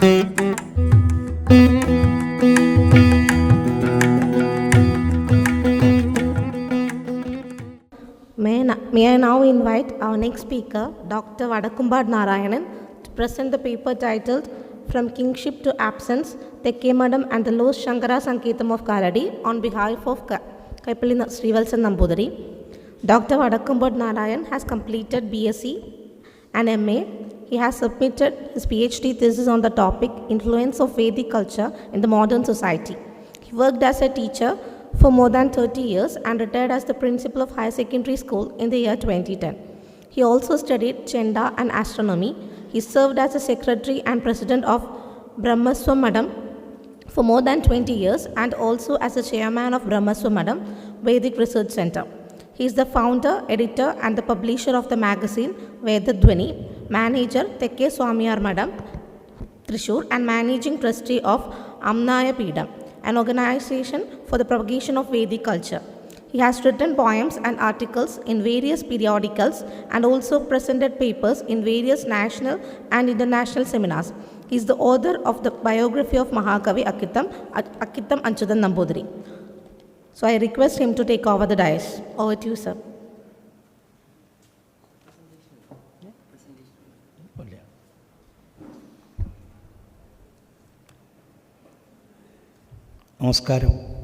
May I now invite our next speaker, Dr. Vadakkumpad Narayanan, to present the paper titled From Kingship to Absence, Thekke Matham and the Lost Shankaracharya of Kalady on behalf of Kaipalli Srivalsan Nambudiri. Dr. Vadakkumpad Narayan has completed BSc and MA. He has submitted his PhD thesis on the topic Influence of Vedic Culture in the Modern Society. He worked as a teacher for more than 30 years and retired as the principal of higher secondary school in the year 2010. He also studied Chenda and astronomy. He served as a secretary and president of Brahmaswam Madam for more than 20 years and also as the chairman of Brahmaswam Madam Vedic Research Center. He is the founder, editor and the publisher of the magazine Vedadwani, manager Thekke Swamiyar Madam, Thrissur and managing trustee of Amnaya Peedam, an organization for the propagation of Vedic culture. He has written poems and articles in various periodicals and also presented papers in various national and international seminars. He is the author of the biography of Mahakavi Akittam Anchudan Nambudiri. So I request him to take over the dais. Over to you, sir. Namaskaram.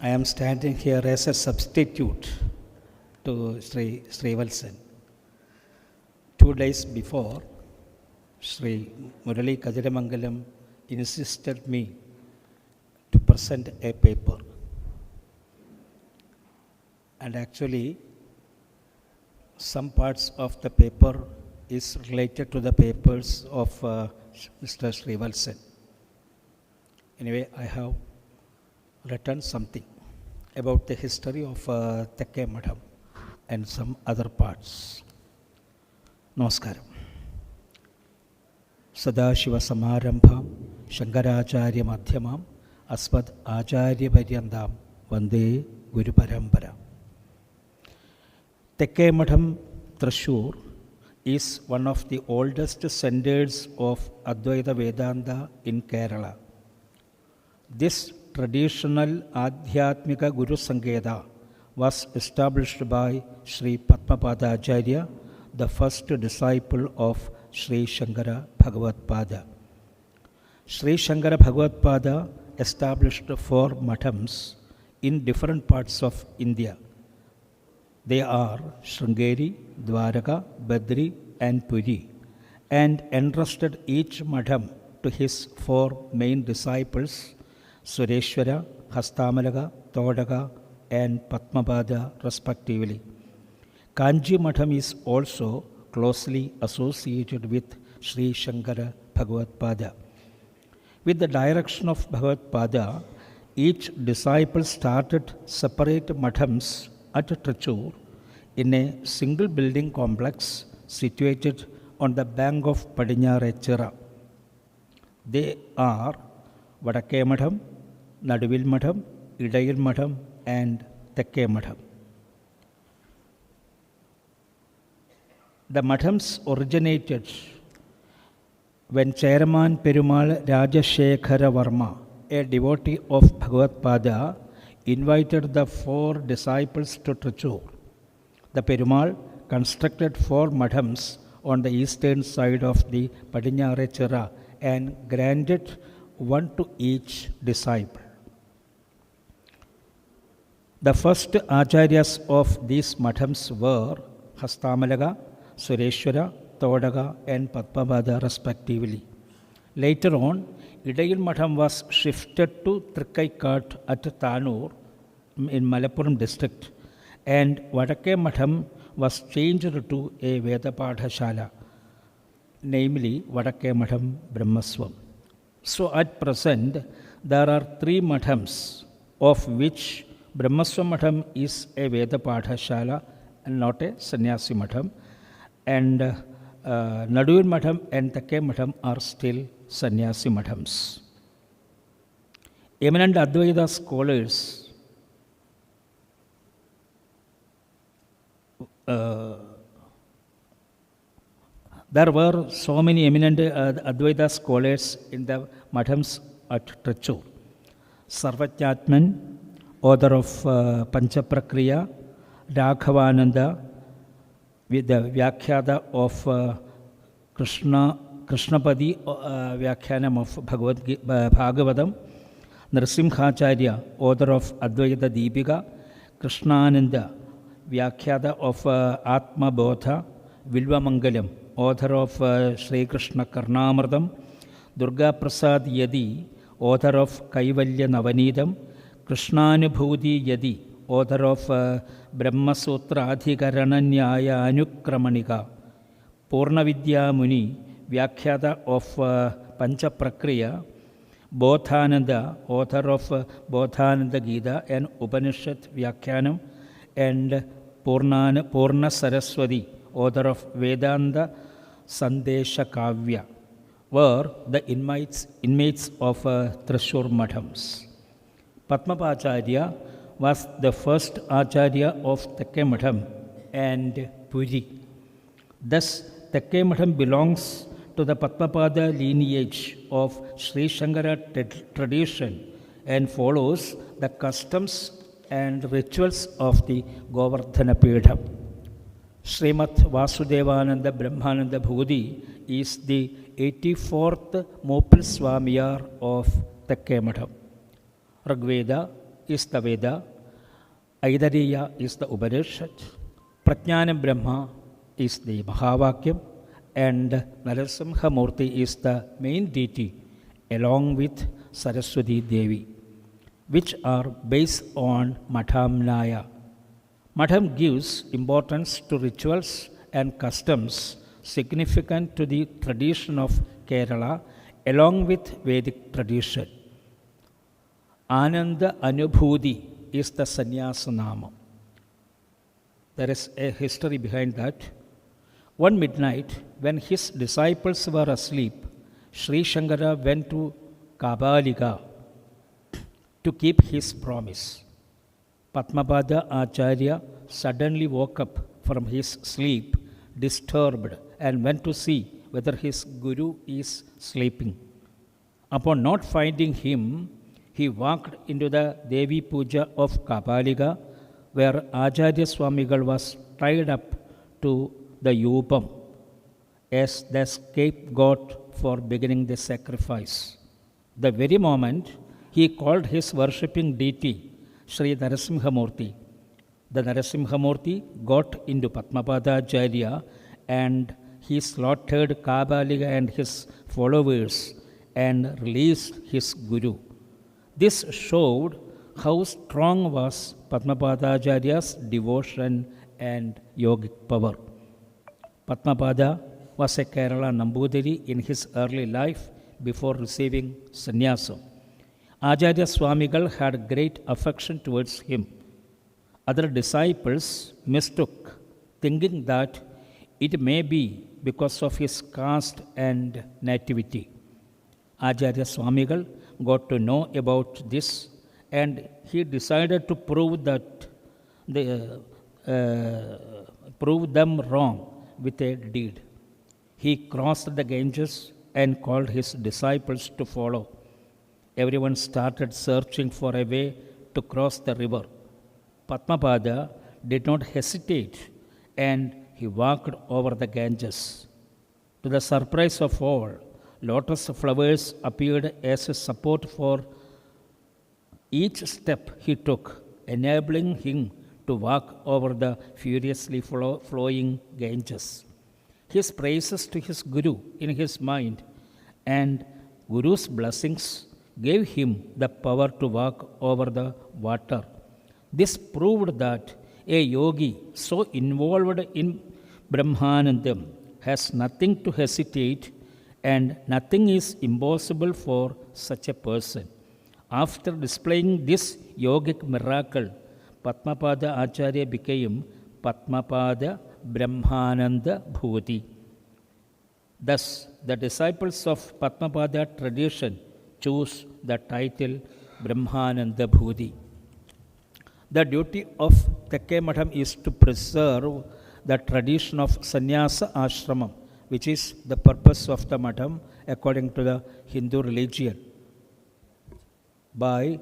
I am standing here as a substitute to Sri Valsan. 2 days before, Sri Murali Kajiramangalam insisted me to present a paper. And actually, some parts of the paper is related to the papers of Mr. Sri Valsan. Anyway, I have written something about the history of Thekke Matham and some other parts. Namaskaram. Sadashiva Samarambham Shankaracharya Madhyamam Aswad Acharya Paryandam Vande Guru Parambara. Thekke Matham, Thrissur is one of the oldest centers of Advaita Vedanta in Kerala. This traditional Adhyatmika Guru Sankeda was established by Sri Padmapada Acharya, the first disciple of Sri Shankara Bhagavatpada. Sri Shankara Bhagavatpada established 4 mathams in different parts of India. They are Sringeri, Dwaraka, Badri and Puri, and entrusted each matham to his 4 main disciples, Sureshwara, Hastamalaga, Todaka and Padmapada respectively. Kanji Matham is also closely associated with Sri Shankara Bhagavatpada. With the direction of Bhagavatpada, each disciple started separate mathams at Thrissur in a single building complex situated on the bank of Padinjarachira. They are Vadakke Matham, Naduvil Matham, Idayil Matham and Thekke Matham. The mathams originated when Chairman Perumal Rajashekhara Varma, a devotee of Bhagavatpada, invited the 4 disciples to Thrissur. The Perumal constructed 4 mathams on the eastern side of the Padinjarachira and granted 1 to each disciple. The first acharyas of these mathams were Hastamalaga, Sureshwara, Todaka and Padmapada respectively. Later on, Idayil Matham was shifted to Thrikkaikat at Thanur in Malappuram district, and Vadakke Matham was changed to a Veda Padhashala, namely Vadakke Matham Brahmaswam. So at present, there are 3 mathams, of which Brahmaswam Matham is a Veda Padhashala and not a Sannyasi Matham, and Naduvil Matham and Thekke Matham are still Sannyasi Mathams. Eminent Advaita scholars There were so many eminent Advaita scholars in the Mathams at Thrissur. Sarvajnatman, author of Panchaprakriya, Raghavananda, with the Vyakhyata of Krishnapadi, Vyakhyanam of Bhagavatam, Narasimhacharya, author of Advaita Deepika, Krishnananda, Vyakhyata of Atma Bodha, Vilvamangalam, author of Sri Krishna Karnamradam, Durga Prasad Yadi, author of Kaivalya Navaneedam, Krishnanubhuti Yadi, author of Brahma Sutra Adhikarananyaya Anukramanika, Purnavidya Muni, Vyakhyata of Panchaprakriya, Bodhananda, author of Bodhananda Gita and Upanishad Vyakhyanam, and Purna Saraswati, author of Vedanta Sandesha Kavya, were the inmates of Thrissur Mathams. Padmapacharya was the first Acharya of Thekke Matham and Puri. Thus, Thekke Matham belongs to the Padmapada lineage of Sri Shankara tradition and follows the customs and rituals of the Govardhana Pidham. Srimad Vasudevananda Brahmananda Bhudi is the 84th Mopal Swamiyar of Thekke Matham. Rigveda is the Veda, Aidariya is the Upanishad, Prajnana Brahma is the Mahavakyam, and Narasimha Murthy is the main deity along with Saraswati Devi, which are based on Mathamnaya. Matham gives importance to rituals and customs significant to the tradition of Kerala along with Vedic tradition. Ananda Anubhuti is the sannyasa nama. There is a history behind that. One midnight, when his disciples were asleep, Sri Shankara went to Kabalika to keep his promise. Padmapada Acharya suddenly woke up from his sleep, disturbed, and went to see whether his guru is sleeping. Upon not finding him, he walked into the Devi Puja of Kabalika, where Acharya Swamigal was tied up to the Yupam as the scapegoat for beginning the sacrifice. The very moment he called his worshipping deity Sri Narasimhamurthy, the Narasimhamurthy got into Padmapada Acharya and he slaughtered Kabalika and his followers and released his guru. This showed how strong was Padmapada Acharya's devotion and yogic power. Padmapada was a Kerala Nambudiri in his early life before receiving sannyasam. Acharya Swamigal had great affection towards him. Other disciples mistook, thinking that it may be because of his caste and nativity. Acharya Swamigal got to know about this and he decided to prove them wrong with a deed. He crossed the Ganges and called his disciples to follow. Everyone started searching for a way to cross the river. Padmapada did not hesitate and he walked over the Ganges. To the surprise of all, lotus flowers appeared as a support for each step he took, enabling him to walk over the furiously flowing Ganges. His praises to his Guru in his mind and Guru's blessings gave him the power to walk over the water. This proved that a yogi so involved in Brahmanandam has nothing to hesitate and nothing is impossible for such a person. After displaying this yogic miracle, Padmapada Acharya became Padmapada Brahmananda Bhuti. Thus, the disciples of Padmapada tradition choose the title Brahmananda Bhuti. The duty of Thekke Matham is to preserve the tradition of sannyasa ashramam which is the purpose of the Matham according to the Hindu religion, by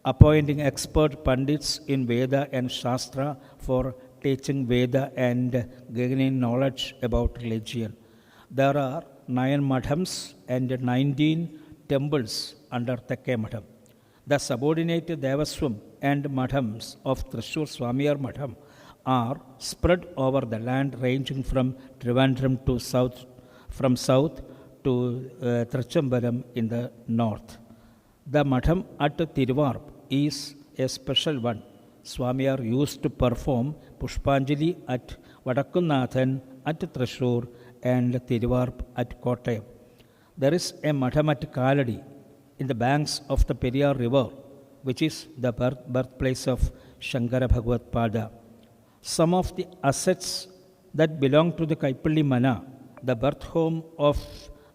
appointing expert Pandits in Veda and Shastra for teaching Veda and gaining knowledge about religion. There are 9 Mathams and 19 temples under Thekke Matham. The subordinate Devaswam and Mathams of Thrissur Swamiyar Matham are spread over the land ranging from Trivandrum to south, from south to Trichambaram in the north. The Matham at Thiruvarp is a special one. Swamiyar used to perform Pushpanjali at Vadakkumpad at Thrissur and Thiruvarp at Kottayam. There is a Matham at Kalady in the banks of the Periyar River, which is the birthplace of Shankaracharya. Some of the assets that belong to the Kaipalli Mana, the birth home of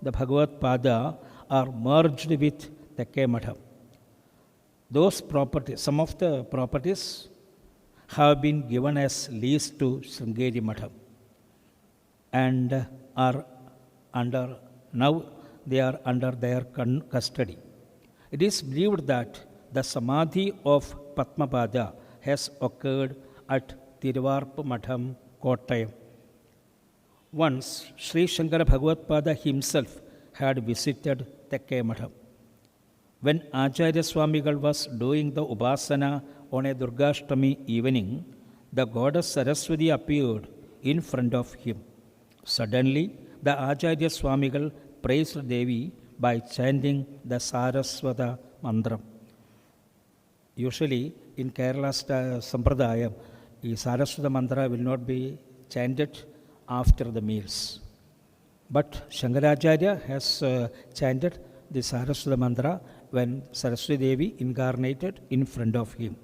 the Bhagavad-pada, are merged with Thekke Matham. Those properties, some of the properties have been given as lease to Sringeri Matham and are under, now they are under their custody. It is believed that the Samadhi of Padmapada has occurred at Thiruvarp Matham, Kottayam. Once, Sri Shankara Bhagavad-pada himself had visited Thekke Matham. When Acharya Swamigal was doing the Upasana on a Durgashtami evening, the goddess Saraswati appeared in front of him. Suddenly, the Acharya Swamigal praised Devi by chanting the Saraswata mantra. Usually, in Kerala's Sampradaya, the Saraswata mantra will not be chanted after the meals. But Shankaracharya has chanted the Saraswata mantra when Saraswati Devi incarnated in front of him.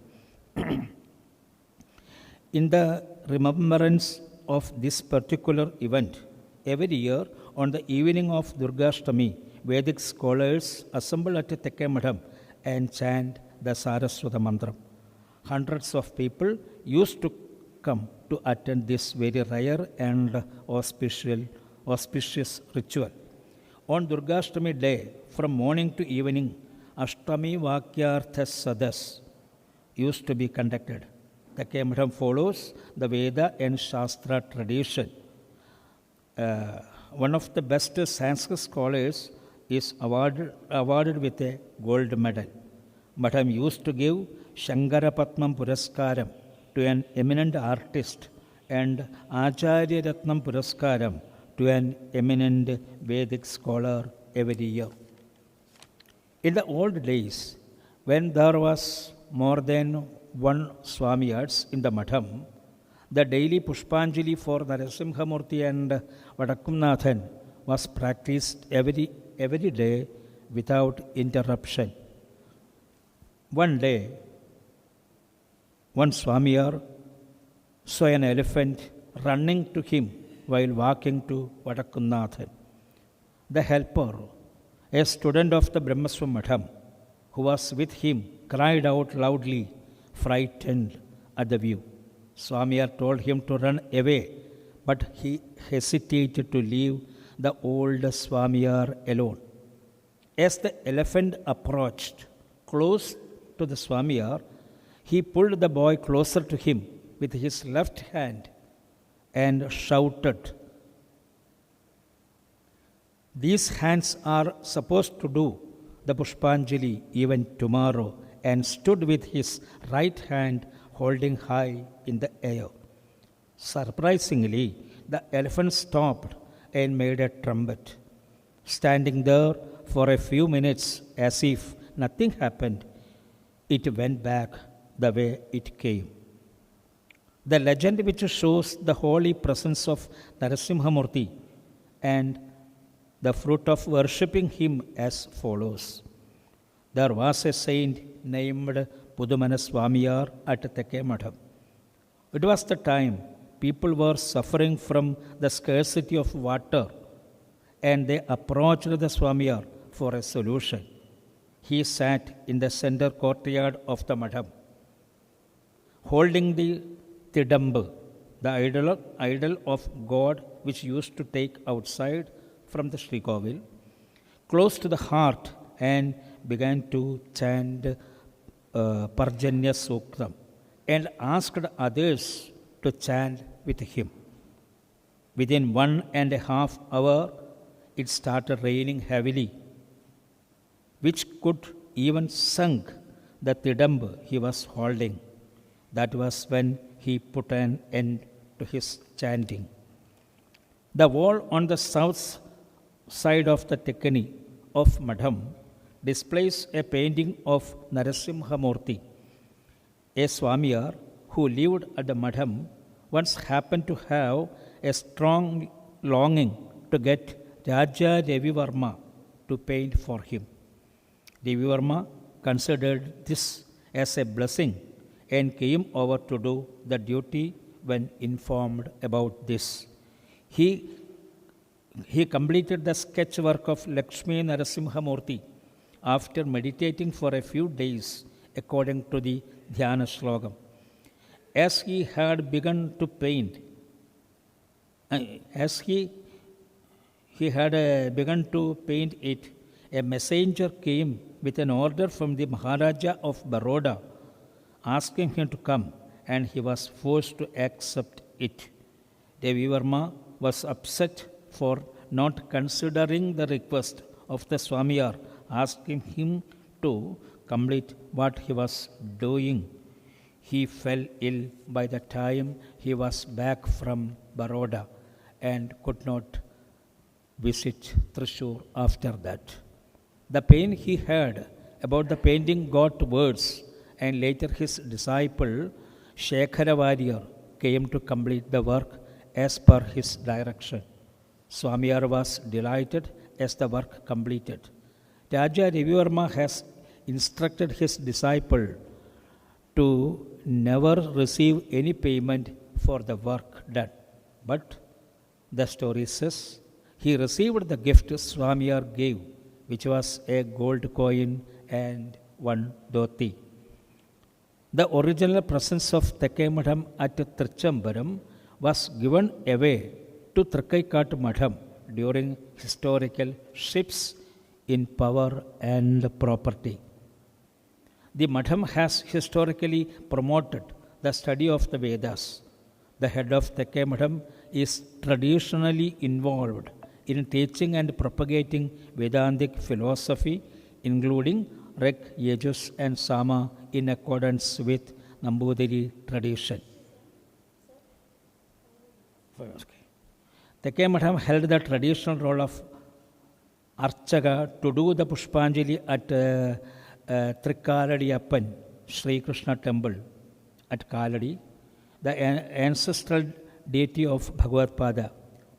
In the remembrance of this particular event, every year on the evening of Durgashtami, Vedic scholars assemble at Thekke Matham and chant the Saraswata mantra. Hundreds of people used to come to attend this very rare and auspicious ritual. On Durgashtami day, from morning to evening, Ashtami Vakyartha Sadas used to be conducted. Thekke Matham follows the Veda and Shastra tradition. One of the best Sanskrit scholars is awarded with a gold medal. Matham used to give Shankara Padmam Puraskaram to an eminent artist and Acharya Ratnam Puraskaram to an eminent Vedic scholar every year. In the old days, when there was more than one Swamiyards in the Matham, the daily Pushpanjali for Narasimhamurti and Vadakkumpad was practiced every day without interruption. One day, one Swamiyar saw an elephant running to him while walking to Vadakkumpad. The helper, a student of the Brahmaswam Matham, who was with him, cried out loudly, frightened at the view. Swamiyar told him to run away, but he hesitated to leave the old Swamiyar alone. As the elephant approached close to the Swamiyar, he pulled the boy closer to him with his left hand and shouted, "These hands are supposed to do the Pushpanjali even tomorrow," and stood with his right hand holding high in the air. Surprisingly, the elephant stopped and made a trumpet. Standing there for a few minutes as if nothing happened, it went back the way it came. The legend which shows the holy presence of Narasimhamurti and the fruit of worshipping him as follows. There was a saint named Pudumana Swamiyar at Thekke Matham. It was the time people were suffering from the scarcity of water and they approached the Swamiyar for a solution. He sat in the center courtyard of the Matham, holding the Tidambu, the idol of God which used to take outside from the Sri Kovil, close to the heart, and began to chant Parjanya Suktam and asked others to chant with him. Within 1.5 hours, it started raining heavily, which could even sink the tidambu he was holding. That was when he put an end to his chanting. The wall on the south side of the Thekke of Matham displays a painting of Narasimhamurthy. A Swamiyar who lived at the Matham once happened to have a strong longing to get Raja Ravivarma to paint for him. Ravivarma considered this as a blessing and came over to do the duty when informed about this. He completed the sketch work of Lakshmi Narasimhamurthi after meditating for a few days according to the Dhyana Slokam. As he had begun to paint, it, a messenger came with an order from the Maharaja of Baroda asking him to come, and he was forced to accept it. Ravivarma was upset for not considering the request of the Swamiyar asking him to complete what he was doing. He fell ill by the time he was back from Baroda and could not visit Thrissur after that. The pain he had about the painting got worse, and later his disciple Shankaracharya came to complete the work as per his direction. Swamiyar was delighted as the work completed. Raja Ravivarma has instructed his disciple to never receive any payment for the work done. But the story says he received the gift Swamiyar gave, which was a gold coin and one dhoti. The original presence of Thekke Matham at Trichambaram was given away to Thrikkaikkattu Matham during historical shifts in power and property. The Matham has historically promoted the study of the Vedas. The head of Thekke Matham is traditionally involved in teaching and propagating Vedantic philosophy, including Rig, Yajus, and Sama in accordance with Nambudiri tradition. Thekke Matham held the traditional role of Archaka to do the Pushpanjali at Kalady Appan Sri Krishna temple at Kalady, the ancestral deity of Bhagavad-pada.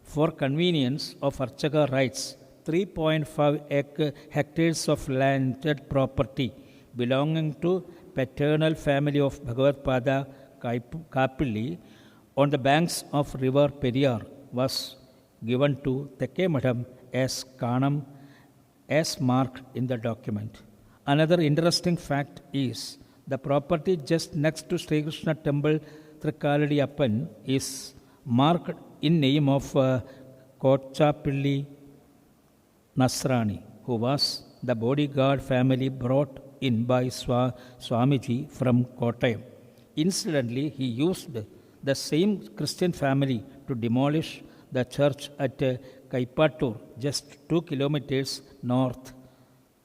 For convenience of Archaka rights, 3.5 hectares of landed property belonging to paternal family of Bhagavad-pada Kapilli on the banks of river Periyar was given to Thekke Matham as Kanam as marked in the document. Another interesting fact is the property just next to Sri Krishna temple Kalady Appan is marked in name of Kochapilli Nasrani, who was the bodyguard family brought in by Swamiji from Kottayam. Incidentally, he used the same Christian family to demolish the church at Kaipattur, just 2 kilometers north,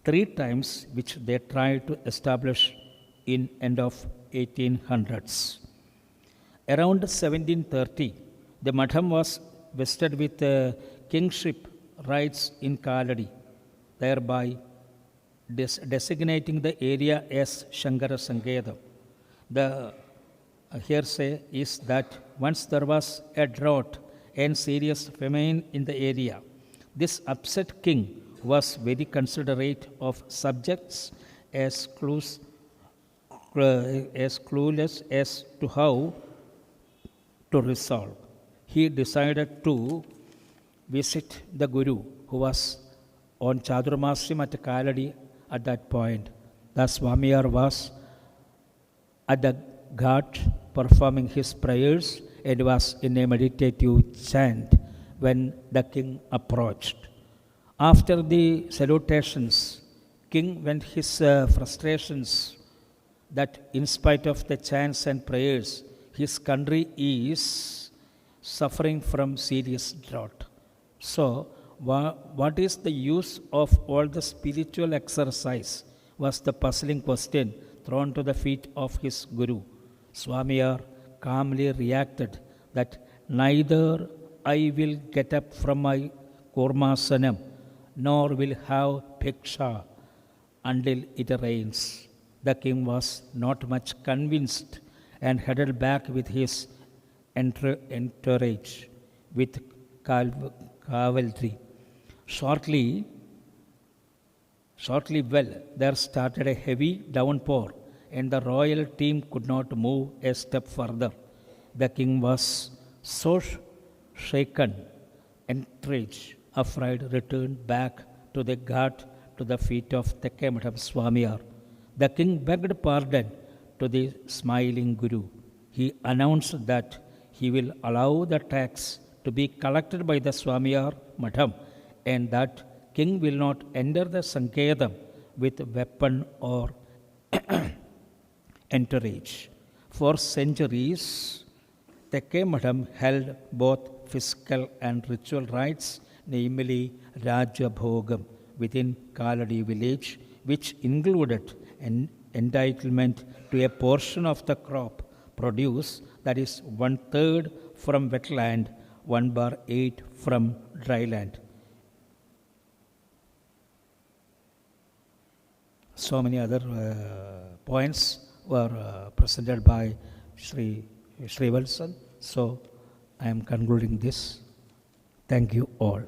3 times, which they tried to establish in end of 1800s. Around 1730, the Matham was vested with kingship rights in Kalady, thereby designating the area as Shankaracharya. The hearsay is that once there was a drought and serious famine in the area, this upset king was very considerate of subjects as clueless as to how to resolve. He decided to visit the Guru, who was on Chadurmasyam at Kalady at that point. The Swamiyar was at the ghat performing his prayers and was in a meditative chant when the king approached. After the salutations, king vent his frustrations that in spite of the chants and prayers, his country is suffering from serious drought. So, what is the use of all the spiritual exercise was the puzzling question thrown to the feet of his guru. Swamiyar calmly reacted that neither I will get up from my kurmasanam nor will have bhiksha until it rains. The king was not much convinced and headed back with his entourage with cavalry. Shortly, there started a heavy downpour, and the royal team could not move a step further. The king was so shaken, enraged, afraid, returned back to the ghat to the feet of Thekke Matham Swamiyar. The king begged pardon to the smiling guru. He announced that he will allow the tax to be collected by the Swamiyar Matham, and that king will not enter the Sanketham with weapon or entourage. For centuries, Thekke Matham held both physical and ritual rites, namely Rajabhogam, within Kalady village, which included an entitlement to a portion of the crop produce, that is 1/3 from wetland, 1/8 from dryland. So many other points were presented by Sri Valsan. So I am concluding this. Thank you all.